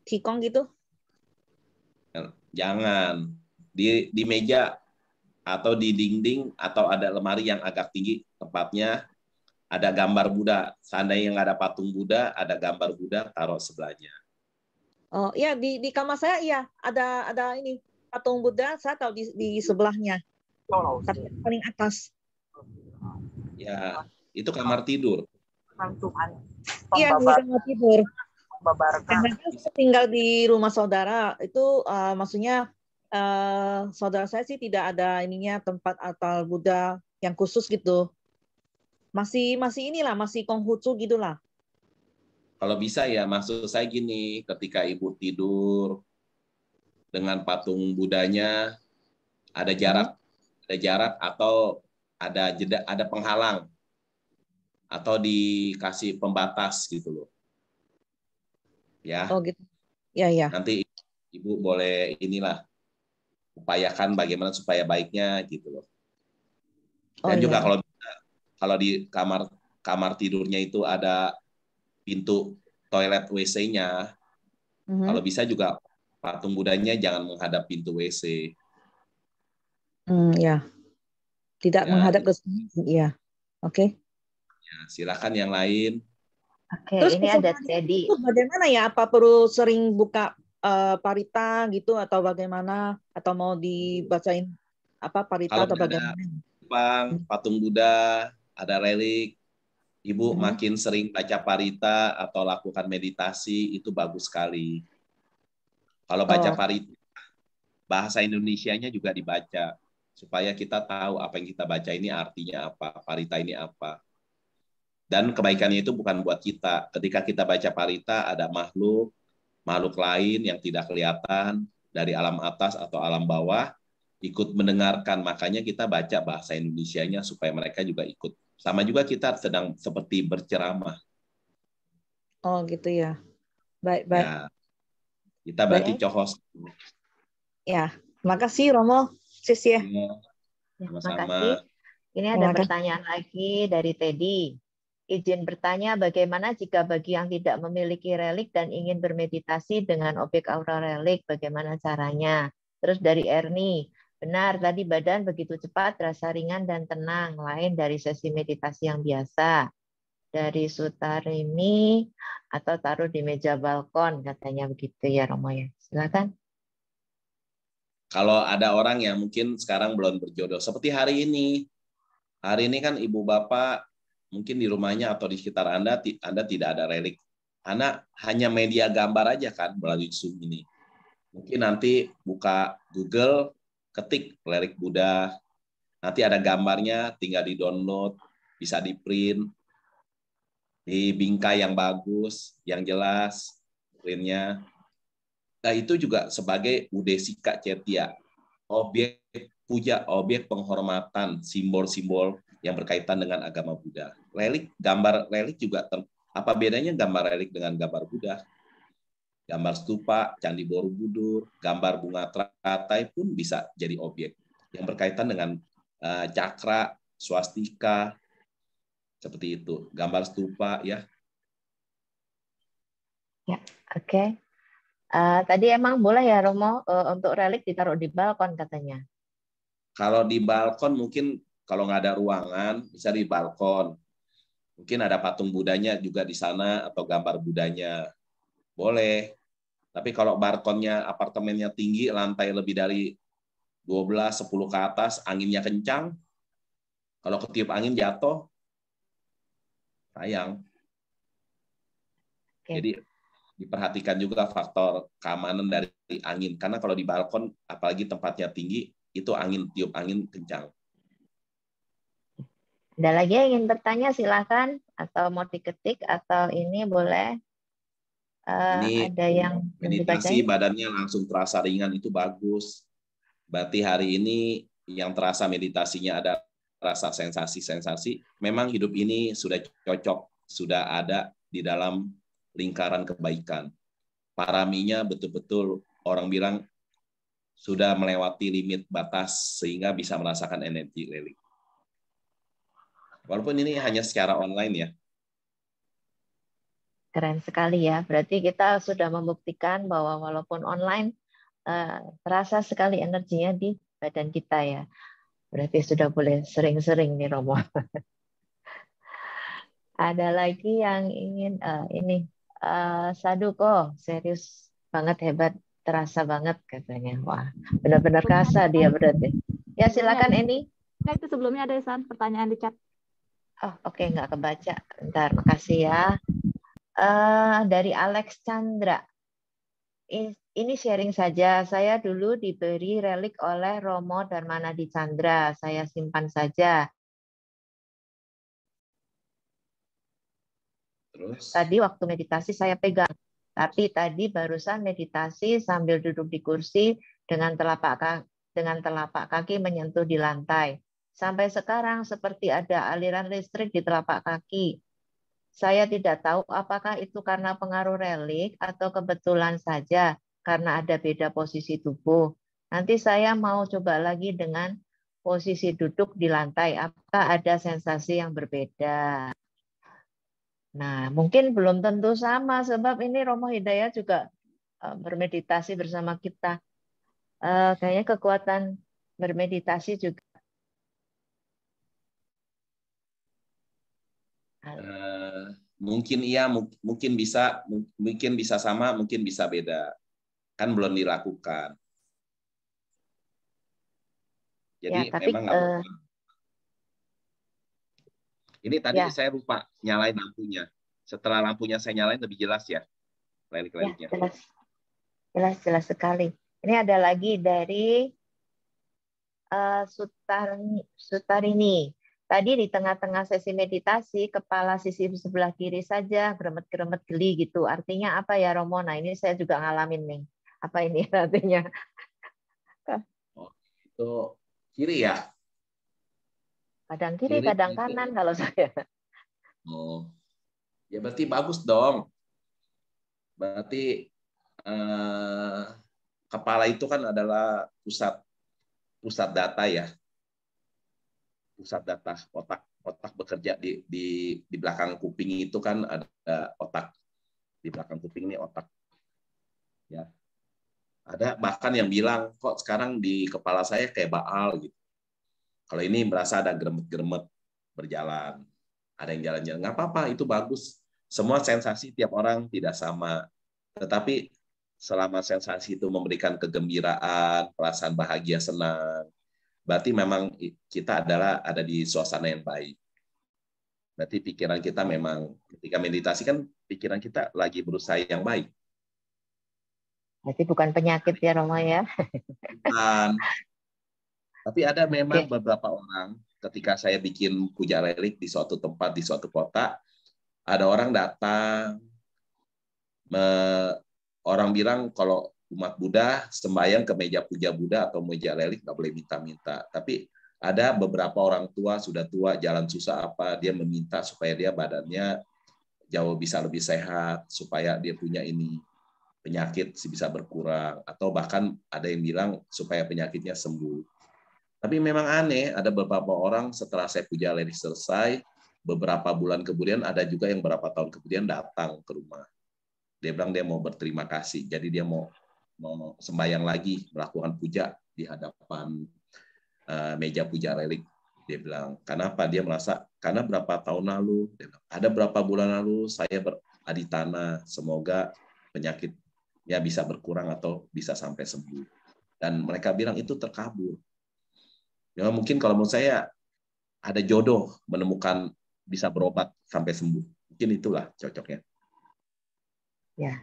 Qigong gitu? Jangan. Di meja atau di dinding atau ada lemari yang agak tinggi tempatnya, ada gambar Buddha. Seandainya nggak ada patung Buddha, ada gambar Buddha, taruh sebelahnya. Oh iya, di kamar saya iya ada ini patung Buddha, saya tahu di sebelahnya, tapi paling atas. Ya, itu kamar tidur. Iya, di kamar tidur. Karena saya tinggal di rumah saudara itu, maksudnya saudara saya sih tidak ada ininya tempat altar Buddha yang khusus gitu. Masih inilah, masih Konghucu gitulah. Kalau bisa ya, maksud saya gini, ketika Ibu tidur dengan patung Budanya, ada jarak atau ada jeda, ada penghalang, atau dikasih pembatas gitu loh. Ya. Oh gitu. Ya. Nanti Ibu boleh upayakan bagaimana supaya baiknya gitu loh. Dan juga kalau di kamar tidurnya itu ada pintu toilet WC-nya, kalau bisa juga patung Budanya jangan menghadap pintu WC. Ya. Tidak menghadap ke sini. Iya. Oke. Ya, silakan yang lain. Oke, Terus ini ada Teddy. Bagaimana ya? Apa perlu sering buka parita gitu atau bagaimana? Atau mau dibacain apa parita Kalau atau ada bagaimana? patung Buddha, ada relik, Ibu makin sering baca parita atau lakukan meditasi, itu bagus sekali. Kalau baca parita, bahasa Indonesianya juga dibaca, supaya kita tahu apa yang kita baca ini artinya apa, parita ini apa. Dan kebaikannya itu bukan buat kita. Ketika kita baca parita, ada makhluk lain yang tidak kelihatan dari alam atas atau alam bawah ikut mendengarkan. Makanya kita baca bahasa Indonesianya supaya mereka juga ikut. Sama juga kita sedang seperti berceramah. Oh gitu ya. Baik. Ya, kita berarti cohos. Ya, makasih Romo, sis ya. Sama-sama. Ini ada pertanyaan lagi dari Teddy. Izin bertanya, bagaimana jika bagi yang tidak memiliki relik dan ingin bermeditasi dengan objek aura relik, bagaimana caranya? Terus dari Ernie, benar tadi badan begitu cepat, terasa ringan dan tenang, lain dari sesi meditasi yang biasa. Dari Sutarimi, atau taruh di meja balkon, katanya begitu ya Romo ya. Silakan. Kalau ada orang yang mungkin sekarang belum berjodoh, seperti hari ini kan ibu bapak mungkin di rumahnya atau di sekitar Anda tidak ada relik. Anda hanya media gambar aja kan melalui Zoom ini. Mungkin nanti buka Google, ketik relik Buddha, nanti ada gambarnya, tinggal di-download, bisa di-print, di bingkai yang bagus, yang jelas, printnya. Nah, itu juga sebagai udesika cetia, objek puja, objek penghormatan, simbol-simbol yang berkaitan dengan agama Buddha. Relik, gambar relik juga, apa bedanya gambar relik dengan gambar Buddha? Gambar stupa, Candi Borobudur, gambar bunga teratai pun bisa jadi objek yang berkaitan dengan cakra, swastika, seperti itu. Gambar stupa ya. Ya, oke. Tadi emang boleh ya Romo untuk relik ditaruh di balkon katanya. Kalau di balkon mungkin kalau nggak ada ruangan bisa di balkon. Mungkin ada patung Budanya juga di sana atau gambar Budanya. Boleh. Tapi kalau balkonnya apartemennya tinggi, lantai lebih dari 12, 10 ke atas, anginnya kencang, kalau ketiup angin jatuh, sayang. Oke. Jadi diperhatikan juga faktor keamanan dari angin. Karena kalau di balkon, apalagi tempatnya tinggi, itu tiup angin kencang. Ada lagi yang ingin bertanya silakan, atau mau diketik, atau ini boleh. Ini Ada yang meditasi dibacain? badannya langsung terasa ringan, itu bagus. Berarti hari ini yang terasa meditasinya ada rasa sensasi-sensasi. Memang hidup ini sudah cocok, sudah ada di dalam lingkaran kebaikan. Paraminya betul-betul orang bilang sudah melewati limit batas sehingga bisa merasakan energi lelik. Walaupun ini hanya secara online ya. Keren sekali ya. Berarti kita sudah membuktikan bahwa walaupun online, terasa sekali energinya di badan kita ya. Berarti sudah boleh sering-sering nih Romo. Ada lagi yang ingin ini Saduko, serius banget, hebat, terasa banget katanya. Wah, benar-benar kerasa dia berarti. Ya silakan Eni. Nah, itu sebelumnya ada pertanyaan di chat. Oh oke, nggak kebaca. Bentar, makasih ya. Dari Alex Chandra. Ini sharing saja. Saya dulu diberi relik oleh Romo Darmanadi Chandra. Saya simpan saja. Terus? Tadi waktu meditasi saya pegang. Tapi tadi barusan meditasi sambil duduk di kursi dengan telapak kaki menyentuh di lantai. Sampai sekarang seperti ada aliran listrik di telapak kaki. Saya tidak tahu apakah itu karena pengaruh relik atau kebetulan saja karena ada beda posisi tubuh. Nanti saya mau coba lagi dengan posisi duduk di lantai. Apakah ada sensasi yang berbeda? Nah, mungkin belum tentu sama sebab ini Romo Hidayat juga bermeditasi bersama kita. Kayaknya kekuatan bermeditasi juga. Mungkin iya, mungkin bisa sama, mungkin bisa beda. Kan belum dilakukan. Jadi Ya, tapi memang nggak boleh. Ini tadi ya, saya lupa nyalain lampunya. Setelah lampunya saya nyalain lebih jelas ya lelik-leliknya. Ya, jelas sekali. Ini ada lagi dari Sutarini. Tadi di tengah-tengah sesi meditasi, kepala sisi sebelah kiri saja geremet-geremet geli gitu. Artinya apa ya Romo? Nah ini saya juga ngalamin nih. Apa ini artinya? Oh, itu kiri ya? Kadang kiri, kadang kanan kalau saya. Oh, ya berarti bagus dong. Berarti kepala itu kan adalah pusat data ya. Pusat data otak bekerja di belakang kuping itu kan ada otak. Di belakang kuping ini otak. Ya. Ada bahkan yang bilang kok sekarang di kepala saya kayak Baal gitu. Kalau ini berasa ada geremet-geremet berjalan. Ada yang jalan-jalan. Nggak apa-apa, itu bagus. Semua sensasi tiap orang tidak sama. Tetapi selama sensasi itu memberikan kegembiraan, perasaan bahagia, senang, berarti memang kita ada di suasana yang baik. Berarti pikiran kita memang, ketika meditasi kan pikiran kita lagi berusaha yang baik. Berarti bukan penyakit ya Romo ya? Bukan. Tapi ada memang beberapa orang, ketika saya bikin puja lelik di suatu tempat, di suatu kota, ada orang datang, orang bilang kalau umat Buddha sembahyang ke meja puja Buddha atau meja lelik nggak boleh minta-minta. Tapi ada beberapa orang tua, sudah tua, jalan susah apa, dia meminta supaya dia badannya jauh bisa lebih sehat, supaya dia punya ini. penyakit bisa berkurang, atau bahkan ada yang bilang supaya penyakitnya sembuh. Tapi memang aneh, ada beberapa orang setelah saya puja leli selesai, beberapa bulan kemudian ada juga yang berapa tahun kemudian datang ke rumah. Dia bilang dia mau berterima kasih, jadi dia mau sembahyang lagi, melakukan puja di hadapan meja puja relik. Dia bilang, kenapa? Dia merasa, karena berapa tahun lalu, ada berapa bulan lalu saya beradi tanah, semoga penyakitnya bisa berkurang atau bisa sampai sembuh. Dan mereka bilang itu terkabul. Ya, mungkin kalau menurut saya ada jodoh menemukan bisa berobat sampai sembuh. Mungkin itulah cocoknya. Ya,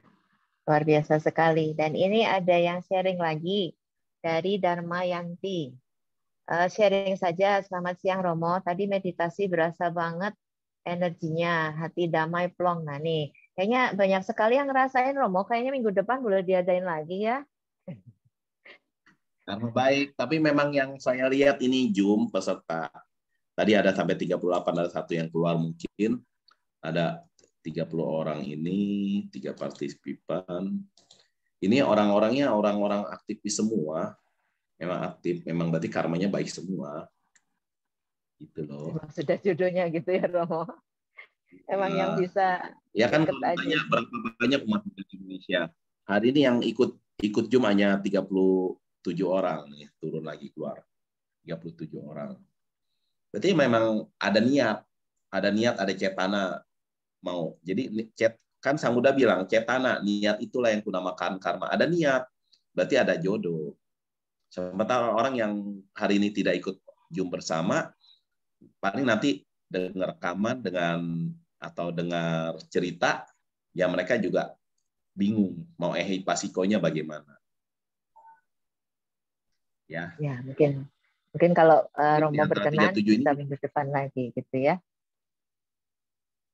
luar biasa sekali. Dan ini ada yang sharing lagi dari Dharmayanti. Sharing saja, selamat siang Romo. Tadi meditasi berasa banget energinya, hati damai plong. Nah nih, kayaknya banyak sekali yang ngerasain Romo. Kayaknya minggu depan boleh diadain lagi ya. Karena baik, tapi memang yang saya lihat ini Zoom peserta. Tadi ada sampai 38, ada satu yang keluar mungkin. Ada 30 orang ini, 3 partisipan. Ini orang-orangnya orang-orang aktivis semua. Memang aktif, memang berarti karmanya baik semua. Gitu loh. Sudah jodohnya gitu ya Romo. Emang yang bisa ya kan deket aja. tanya berapa banyak umat Buddha di Indonesia. Hari ini yang ikut Zoom hanya 37 orang nih, turun lagi keluar. 37 orang. Berarti memang ada niat, ada cetana mau. Jadi kan Sang Buddha bilang cetana, niat itulah yang kunamakan karma. Ada niat, berarti ada jodoh. Sementara orang yang hari ini tidak ikut Zoom bersama, paling nanti dengar rekaman atau dengar cerita, ya mereka juga bingung mau pasikonya bagaimana. Ya mungkin kalau Romo berkenan bisa minggu depan lagi gitu ya.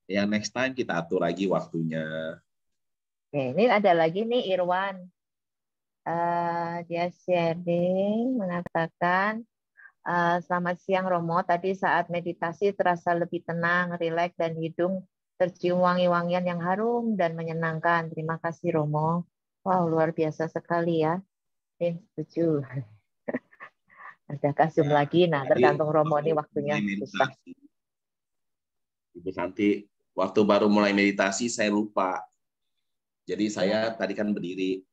Ya next time kita atur lagi waktunya. Oke, ini ada lagi nih Irwan. Dia sharing mengatakan, selamat siang Romo, tadi saat meditasi terasa lebih tenang, rileks, dan hidung tercium wangi-wangian yang harum dan menyenangkan. Terima kasih Romo. Wow, luar biasa sekali ya. Setuju. Ada kasum lagi, nah tergantung Romo ini waktunya susah. Ibu Santi, waktu baru mulai meditasi saya lupa. Jadi saya tadi kan berdiri,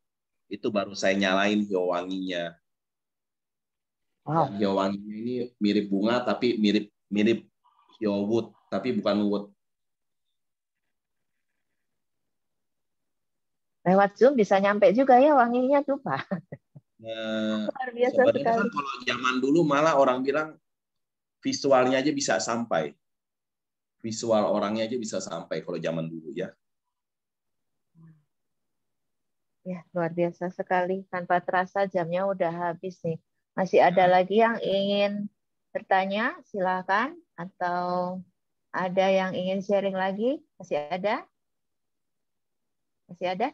itu baru saya nyalain hio wanginya. Wow. Hio wanginya ini mirip bunga tapi mirip hio wood, tapi bukan wood. Lewat Zoom bisa nyampe juga ya wanginya tuh Pak. Luar biasa sebenarnya sekali. Kan kalau zaman dulu malah orang bilang visualnya aja bisa sampai. Visual orangnya aja bisa sampai kalau zaman dulu ya. Ya, luar biasa sekali. Tanpa terasa jamnya udah habis nih. Masih ada lagi yang ingin bertanya? Silakan. Atau ada yang ingin sharing lagi? Masih ada? Masih ada?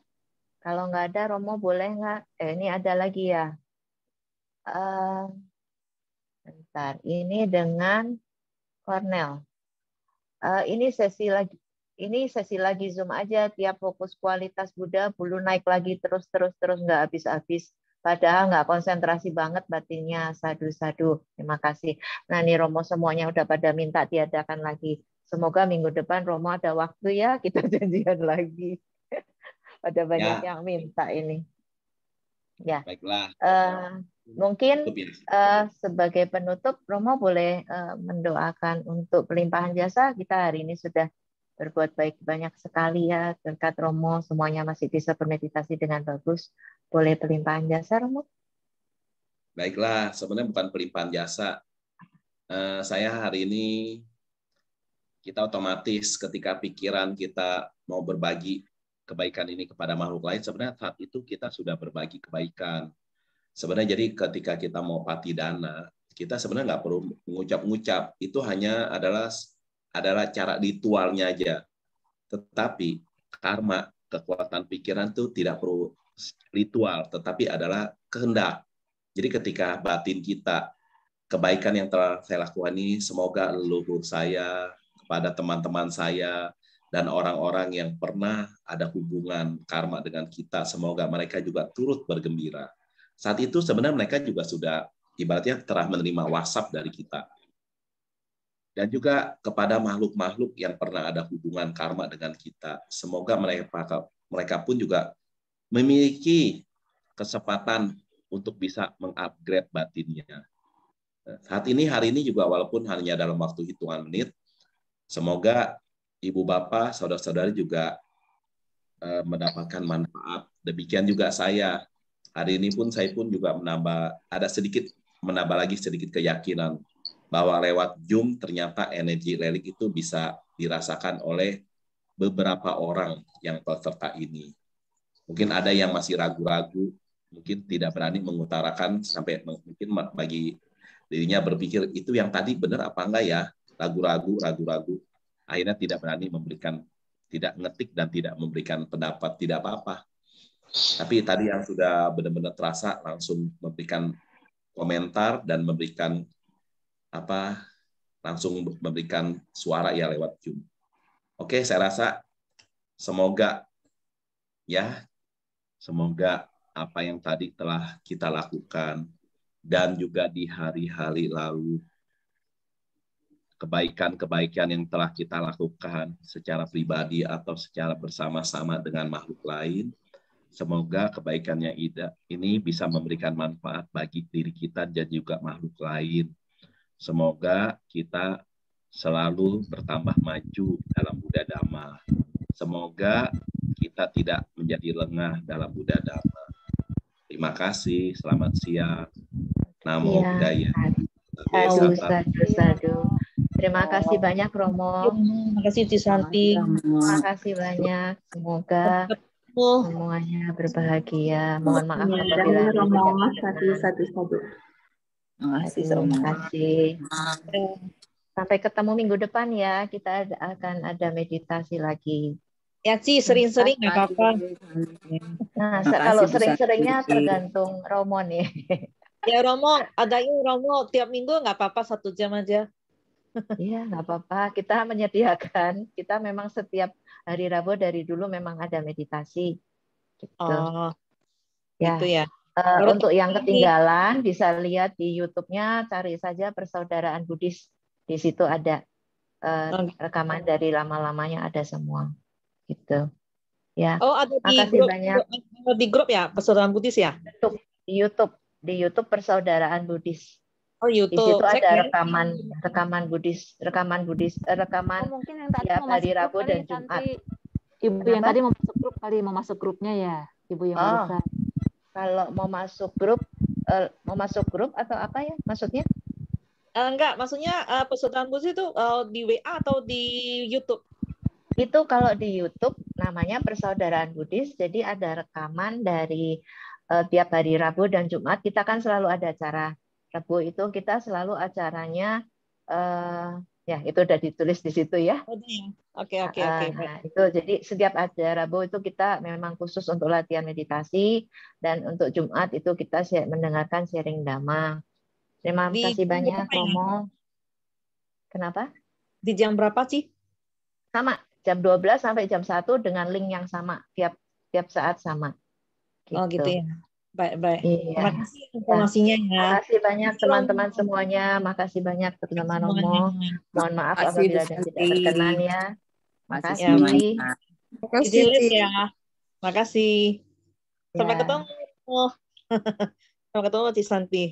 Kalau nggak ada, Romo boleh nggak? Ini ada lagi ya. Bentar. Ini dengan Cornel. Ini sesi lagi Zoom aja, tiap fokus kualitas Buddha bulu naik lagi terus nggak habis-habis, padahal nggak konsentrasi banget batinnya. Sadu terima kasih. Nah nih Romo semuanya udah pada minta diadakan lagi, semoga minggu depan Romo ada waktu ya, kita janjian lagi. Pada banyak yang minta ini ya. Baiklah. Mungkin sebagai penutup Romo boleh mendoakan untuk pelimpahan jasa. Kita hari ini sudah berbuat baik banyak sekali ya, berkat Romo semuanya masih bisa bermeditasi dengan bagus. Boleh pelimpahan jasa Romo? Baiklah, sebenarnya bukan pelimpahan jasa. Saya hari ini kita otomatis ketika pikiran kita mau berbagi kebaikan ini kepada makhluk lain, sebenarnya saat itu kita sudah berbagi kebaikan. Sebenarnya jadi ketika kita mau patidana, kita sebenarnya nggak perlu mengucap-ngucap. Itu hanya adalah cara ritualnya aja. Tetapi karma, kekuatan pikiran itu tidak perlu ritual, tetapi adalah kehendak. Jadi ketika batin kita, kebaikan yang telah saya lakukan ini, semoga leluhur saya, kepada teman-teman saya, dan orang-orang yang pernah ada hubungan karma dengan kita, semoga mereka juga turut bergembira. Saat itu sebenarnya mereka juga sudah ibaratnya telah menerima WhatsApp dari kita. Dan juga kepada makhluk-makhluk yang pernah ada hubungan karma dengan kita, semoga mereka pun juga memiliki kesempatan untuk bisa mengupgrade batinnya. Hari ini juga walaupun hanya dalam waktu hitungan menit, semoga ibu bapak, saudara-saudari juga mendapatkan manfaat. Demikian juga saya. Hari ini pun saya pun juga menambah lagi sedikit keyakinan bahwa lewat Zoom ternyata energi relik itu bisa dirasakan oleh beberapa orang yang peserta ini. Mungkin ada yang masih ragu-ragu, mungkin tidak berani mengutarakan, sampai mungkin bagi dirinya berpikir, itu yang tadi benar apa enggak ya? Ragu-ragu. Akhirnya tidak berani tidak ngetik dan tidak memberikan pendapat, tidak apa-apa. Tapi tadi yang sudah benar-benar terasa langsung memberikan komentar dan langsung memberikan suara ya lewat Zoom. Oke, saya rasa semoga apa yang tadi telah kita lakukan dan juga di hari-hari lalu, kebaikan-kebaikan yang telah kita lakukan secara pribadi atau secara bersama-sama dengan makhluk lain, semoga kebaikannya ini bisa memberikan manfaat bagi diri kita dan juga makhluk lain. Semoga kita selalu bertambah maju dalam Buddha Dhamma. Semoga kita tidak menjadi lengah dalam Buddha Dhamma. Terima kasih, selamat siang. Namo Buddhaya. Sadu. Terima kasih banyak Romo. Terima kasih Cisanti. Terima kasih banyak. Semoga semuanya berbahagia. Mohon maaf apabila Romo. Satu. Terima kasih. Sampai ketemu minggu depan ya. Kita akan ada meditasi lagi. Ya Ci, sering-sering nggak apa-apa. Nah, kalau sering-seringnya tergantung Romo nih. Ya Romo, adain Romo tiap minggu nggak apa-apa 1 jam aja. Iya, nggak apa-apa. Kita menyediakan. Kita memang setiap hari Rabu dari dulu memang ada meditasi. Gitu. Oh, ya. Gitu ya. Untuk yang ketinggalan bisa lihat di YouTube-nya, cari saja Persaudaraan Buddhis. Di situ ada rekaman dari lama-lamanya, ada semua. Gitu. Ya. Oh, ada di Makasih grup, banyak. di grup ya, Persaudaraan Buddhis ya? Di YouTube Persaudaraan Buddhis. Oh, YouTube. Di situ ada rekaman Buddhis, rekaman mungkin yang tadi tiap mau hari masuk Rabu grup dan kali, Jumat. nanti Ibu Kenapa? yang tadi mau masuk grup kali, mau masuk grupnya ya, Ibu yang barusan. Kalau mau masuk grup atau apa ya maksudnya? Enggak, maksudnya Persaudaraan Buddhis itu di WA atau di YouTube? Itu kalau di YouTube namanya Persaudaraan Buddhis, jadi ada rekaman dari tiap hari Rabu dan Jumat. Kita kan selalu ada acara. Rabu itu kita selalu acaranya, ya itu udah ditulis di situ ya. Oke. Nah, itu jadi setiap ada Rabu itu kita memang khusus untuk latihan meditasi, dan untuk Jumat itu kita mendengarkan sharing Dhamma. Terima kasih banyak Romo. Kenapa? Di jam berapa sih? Sama, jam 12 sampai jam 1 dengan link yang sama, tiap saat sama. Gitu. Oh gitu ya. Baik. Iya. Terima kasih informasinya ya. Terima kasih banyak teman-teman semuanya. Makasih banyak terutama Romo. Mohon maaf apabila ada tidak berkenan ya. Makasih. Makasih ya. Makasih. Sampai ketemu. Sampai ketemu Cisanti.